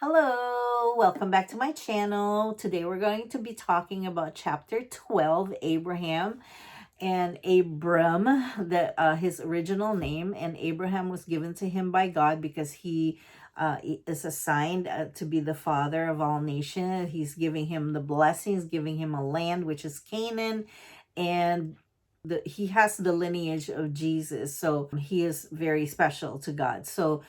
Hello, welcome back to my channel. Today we're going to be talking about chapter 12, Abraham and Abram, his original name. And Abraham was given to him by God because he is assigned to be the father of all nations. He's giving him the blessings, giving him a land, which is Canaan. And he has the lineage of Jesus. So he is very special to God. So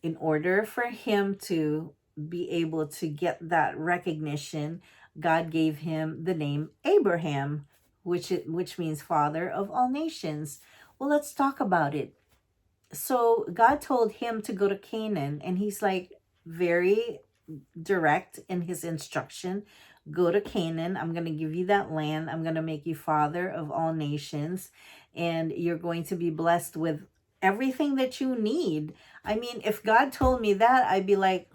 in order for him to be able to get that recognition, God gave him the name Abraham, which means father of all nations. Well, let's talk about it. So God told him to go to Canaan, and he's like very direct in his instruction. Go to Canaan. I'm going to give you that land. I'm going to make you father of all nations, and you're going to be blessed with everything that you need. I mean, if God told me that, I'd be like,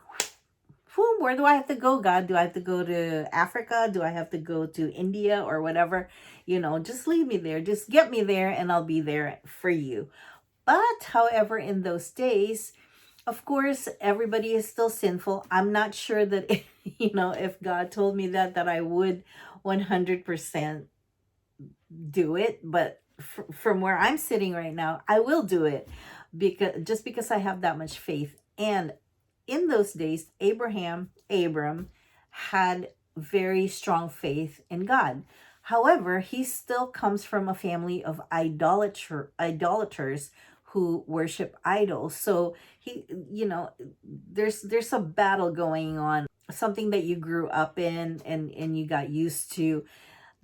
where do I have to go, God? Do I have to go to Africa? Do I have to go to India or whatever? Just leave me there. Just get me there and I'll be there for you. But however, in those days, of course, everybody is still sinful. I'm not sure that, if God told me that I would 100% do it. But from where I'm sitting right now, I will do it because I have that much faith. And in those days, Abram had very strong faith in God. However, he still comes from a family of idolaters who worship idols. So there's a battle going on. Something that you grew up in and you got used to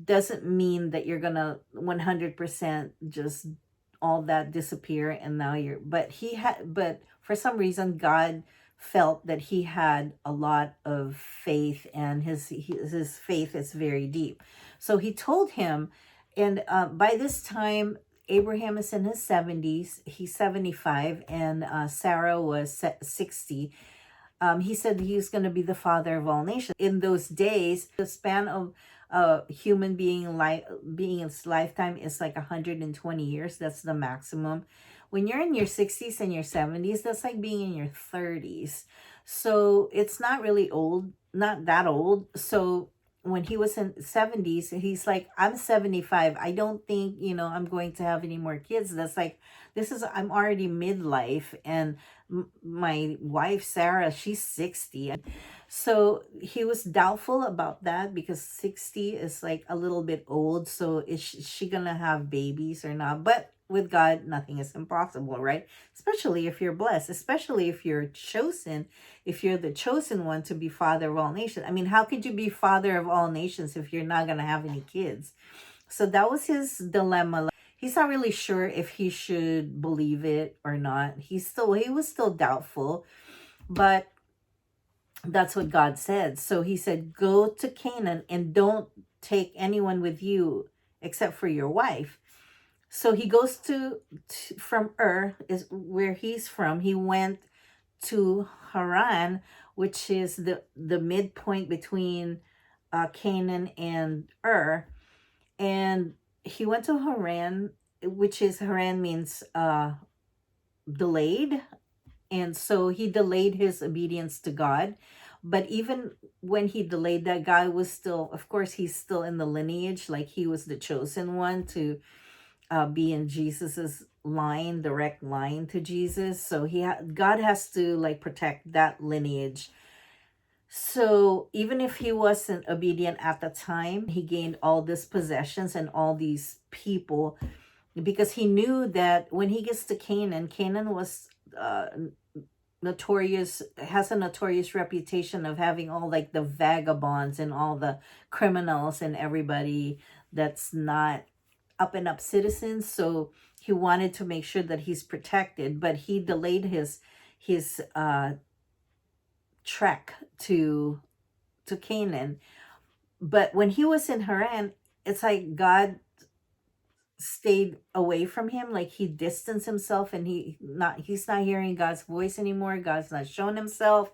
doesn't mean that you're gonna 100% just all that disappear and now you're but for some reason God felt that he had a lot of faith, and his faith is very deep. So he told him, and by this time Abraham is in his 70s. He's 75, and Sarah was 60. He said he was going to be the father of all nations. In those days, the span of human being its lifetime is like 120 years. That's the maximum. When you're in your 60s and your 70s, that's like being in your 30s. So it's not really old, not that old. So when he was in 70s, he's like, I'm 75. I don't think, I'm going to have any more kids. That's like, I'm already midlife. And my wife, Sarah, she's 60. So he was doubtful about that because 60 is like a little bit old. So is she gonna have babies or not? But with God, nothing is impossible, right? Especially if you're blessed, especially if you're chosen, if you're the chosen one to be father of all nations. I mean, how could you be father of all nations if you're not gonna have any kids? So that was his dilemma. He's not really sure if he should believe it or not. He was still doubtful, but that's what God said. So he said, go to Canaan and don't take anyone with you except for your wife. So he goes from is where he's from. He went to Haran, which is the midpoint between Canaan and and he went to Haran, Haran means delayed. And so he delayed his obedience to God. But even when he delayed, that guy was still, of course, he's still in the lineage. Like he was the chosen one to be in Jesus's direct line to Jesus. So God has to like protect that lineage. So even if he wasn't obedient at the time, he gained all these possessions and all these people because he knew that when he gets to Canaan was has a notorious reputation of having all like the vagabonds and all the criminals and everybody that's not up and up citizens. So he wanted to make sure that he's protected, but he delayed his trek to Canaan. But when he was in Haran, it's like God stayed away from him, like he distanced himself, and he's not hearing God's voice anymore. God's not showing himself.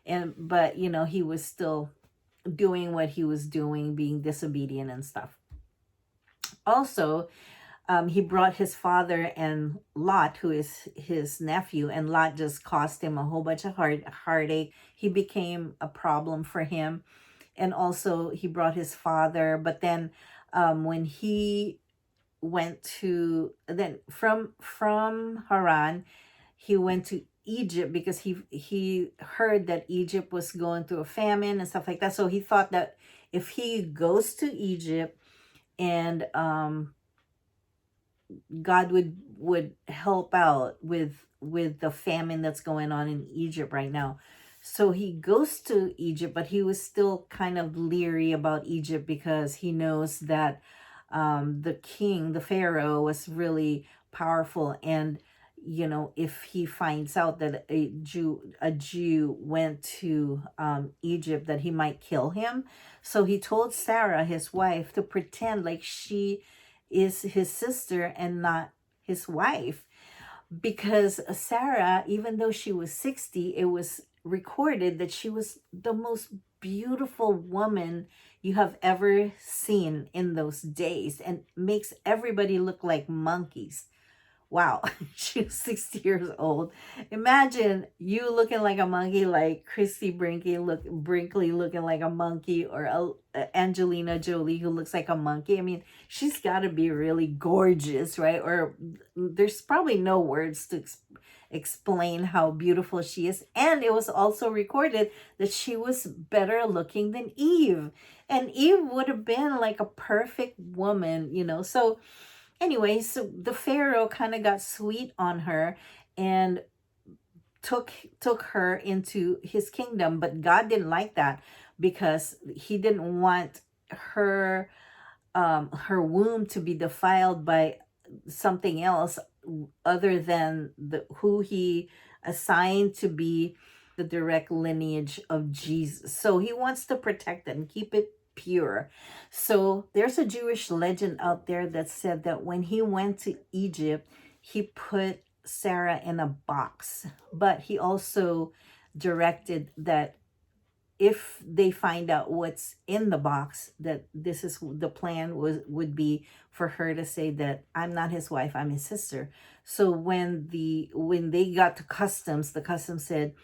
But he was still doing what he was doing, being disobedient and stuff. Also, he brought his father and Lot, who is his nephew, and Lot just caused him a whole bunch of heartache. He became a problem for him. And also he brought his father, but then when he went to, then from Haran, he went to Egypt because he heard that Egypt was going through a famine and stuff like that. So he thought that if he goes to Egypt and God would help out with the famine that's going on in Egypt right now. So he goes to Egypt, but he was still kind of leery about Egypt because he knows that the king, the Pharaoh, was really powerful, and if he finds out that a Jew went to Egypt, that he might kill him. So he told Sarah, his wife, to pretend like she is his sister and not his wife, because Sarah, even though she was 60, it was recorded that she was the most beautiful woman you have ever seen in those days, and makes everybody look like monkeys. Wow, she was 60 years old. Imagine you looking like a monkey, like Brinkley looking like a monkey, or Angelina Jolie who looks like a monkey. I mean, she's got to be really gorgeous, right? Or there's probably no words to explain how beautiful she is. And it was also recorded that she was better looking than Eve, and Eve would have been like a perfect woman, So anyway, so the Pharaoh kind of got sweet on her and took her into his kingdom, but God didn't like that because he didn't want her womb to be defiled by something else other than who he assigned to be the direct lineage of Jesus. So he wants to protect it and keep it pure. So there's a Jewish legend out there that said that when he went to Egypt, he put Sarah in a box, but he also directed that if they find out what's in the box, that this is the plan would be for her to say that I'm not his wife, I'm his sister. So when they got to customs, the customs said,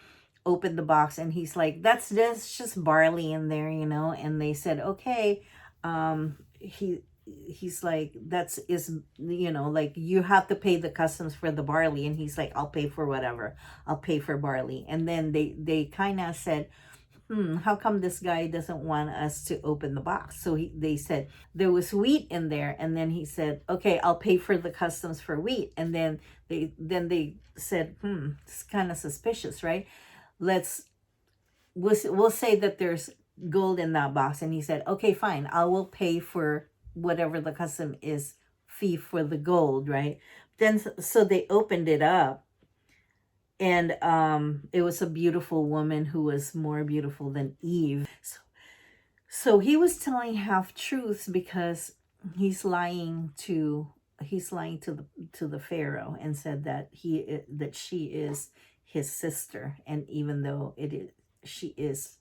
open the box, and he's like, that's just barley in there, and they said, okay. He's like, like, you have to pay the customs for the barley, and he's like, I'll pay for whatever, I'll pay for barley. And then they kind of said, how come this guy doesn't want us to open the box? So they said there was wheat in there, and then he said, okay, I'll pay for the customs for wheat. And then they said, it's kind of suspicious, right? We'll say that there's gold in that box. And he said, okay, fine, I will pay for whatever the custom is fee for the gold, right? Then so they opened it up, and it was a beautiful woman who was more beautiful than Eve. So he was telling half truths because he's lying to the Pharaoh, and said that she is his sister, and even though she is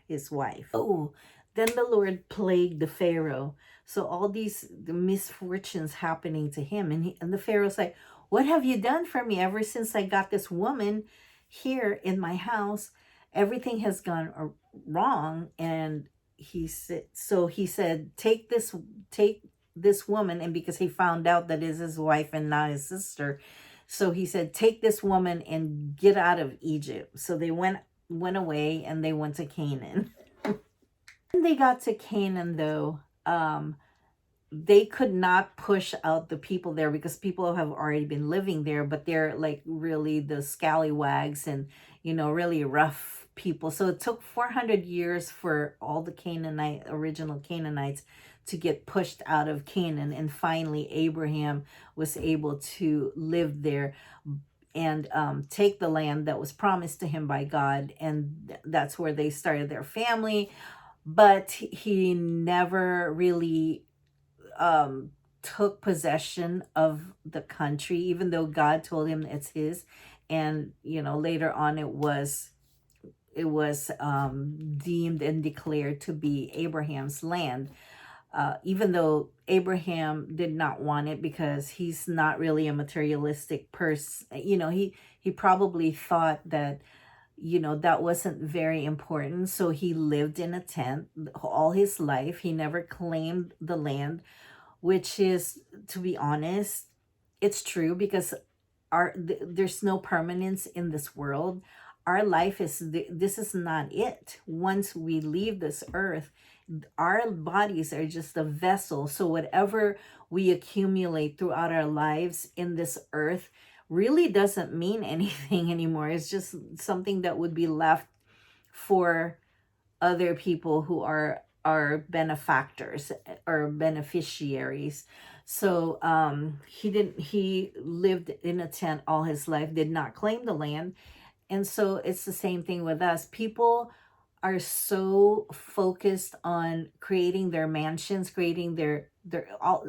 his wife. Oh, then the Lord plagued the Pharaoh. So all the misfortunes happening to him, and the Pharaoh's like, what have you done for me? Ever since I got this woman here in my house, everything has gone wrong. And he said, take this woman. And because he found out that is his wife and not his sister, so he said, take this woman and get out of Egypt. So they went away, and they went to Canaan. When they got to Canaan, though, they could not push out the people there because people have already been living there, but they're like really the scallywags and, really rough people. So it took 400 years for all the original Canaanites to get pushed out of Canaan. And finally, Abraham was able to live there and take the land that was promised to him by God. And that's where they started their family. But he never really took possession of the country, even though God told him it's his. And later on it was deemed and declared to be Abraham's land. even though Abraham did not want it because he's not really a materialistic person. He probably thought that, that wasn't very important. So he lived in a tent all his life. He never claimed the land, which is, to be honest, it's true, because there's no permanence in this world. Our life is, this is not it. Once we leave this earth, our bodies are just a vessel. So whatever we accumulate throughout our lives in this earth really doesn't mean anything anymore. It's just something that would be left for other people who are benefactors or beneficiaries. So he lived in a tent all his life, did not claim the land. And so it's the same thing with us. People are so focused on creating their mansions, creating their all,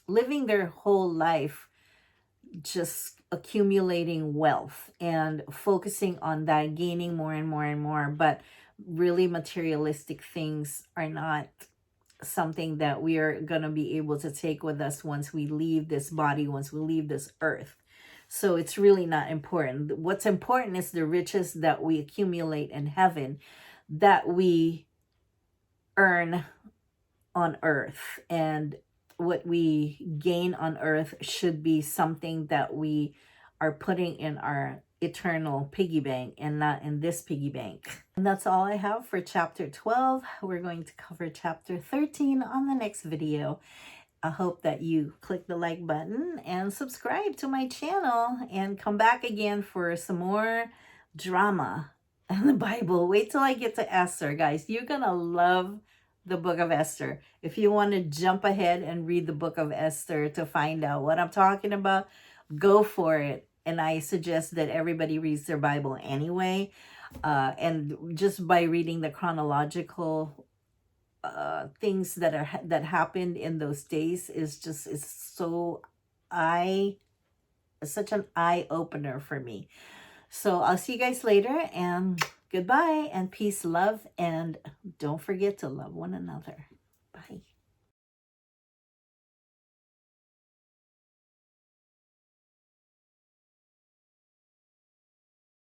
living their whole life just accumulating wealth and focusing on that, gaining more and more and more. But really, materialistic things are not something that we are going to be able to take with us once we leave this body, once we leave this earth. So it's really not important. What's important is the riches that we accumulate in heaven, that we earn on earth. And what we gain on earth should be something that we are putting in our eternal piggy bank and not in this piggy bank. And that's all I have for chapter 12. We're going to cover chapter 13 on the next video. I hope that you click the like button and subscribe to my channel and come back again for some more drama in the Bible. Wait till I get to Esther, guys. You're gonna love the book of Esther. If you want to jump ahead and read the book of Esther to find out what I'm talking about, go for it. And I suggest that everybody reads their Bible anyway. And just by reading the chronological things that happened in those days is such an eye opener for me. So I'll see you guys later, and goodbye, and peace, love, and don't forget to love one another. Bye.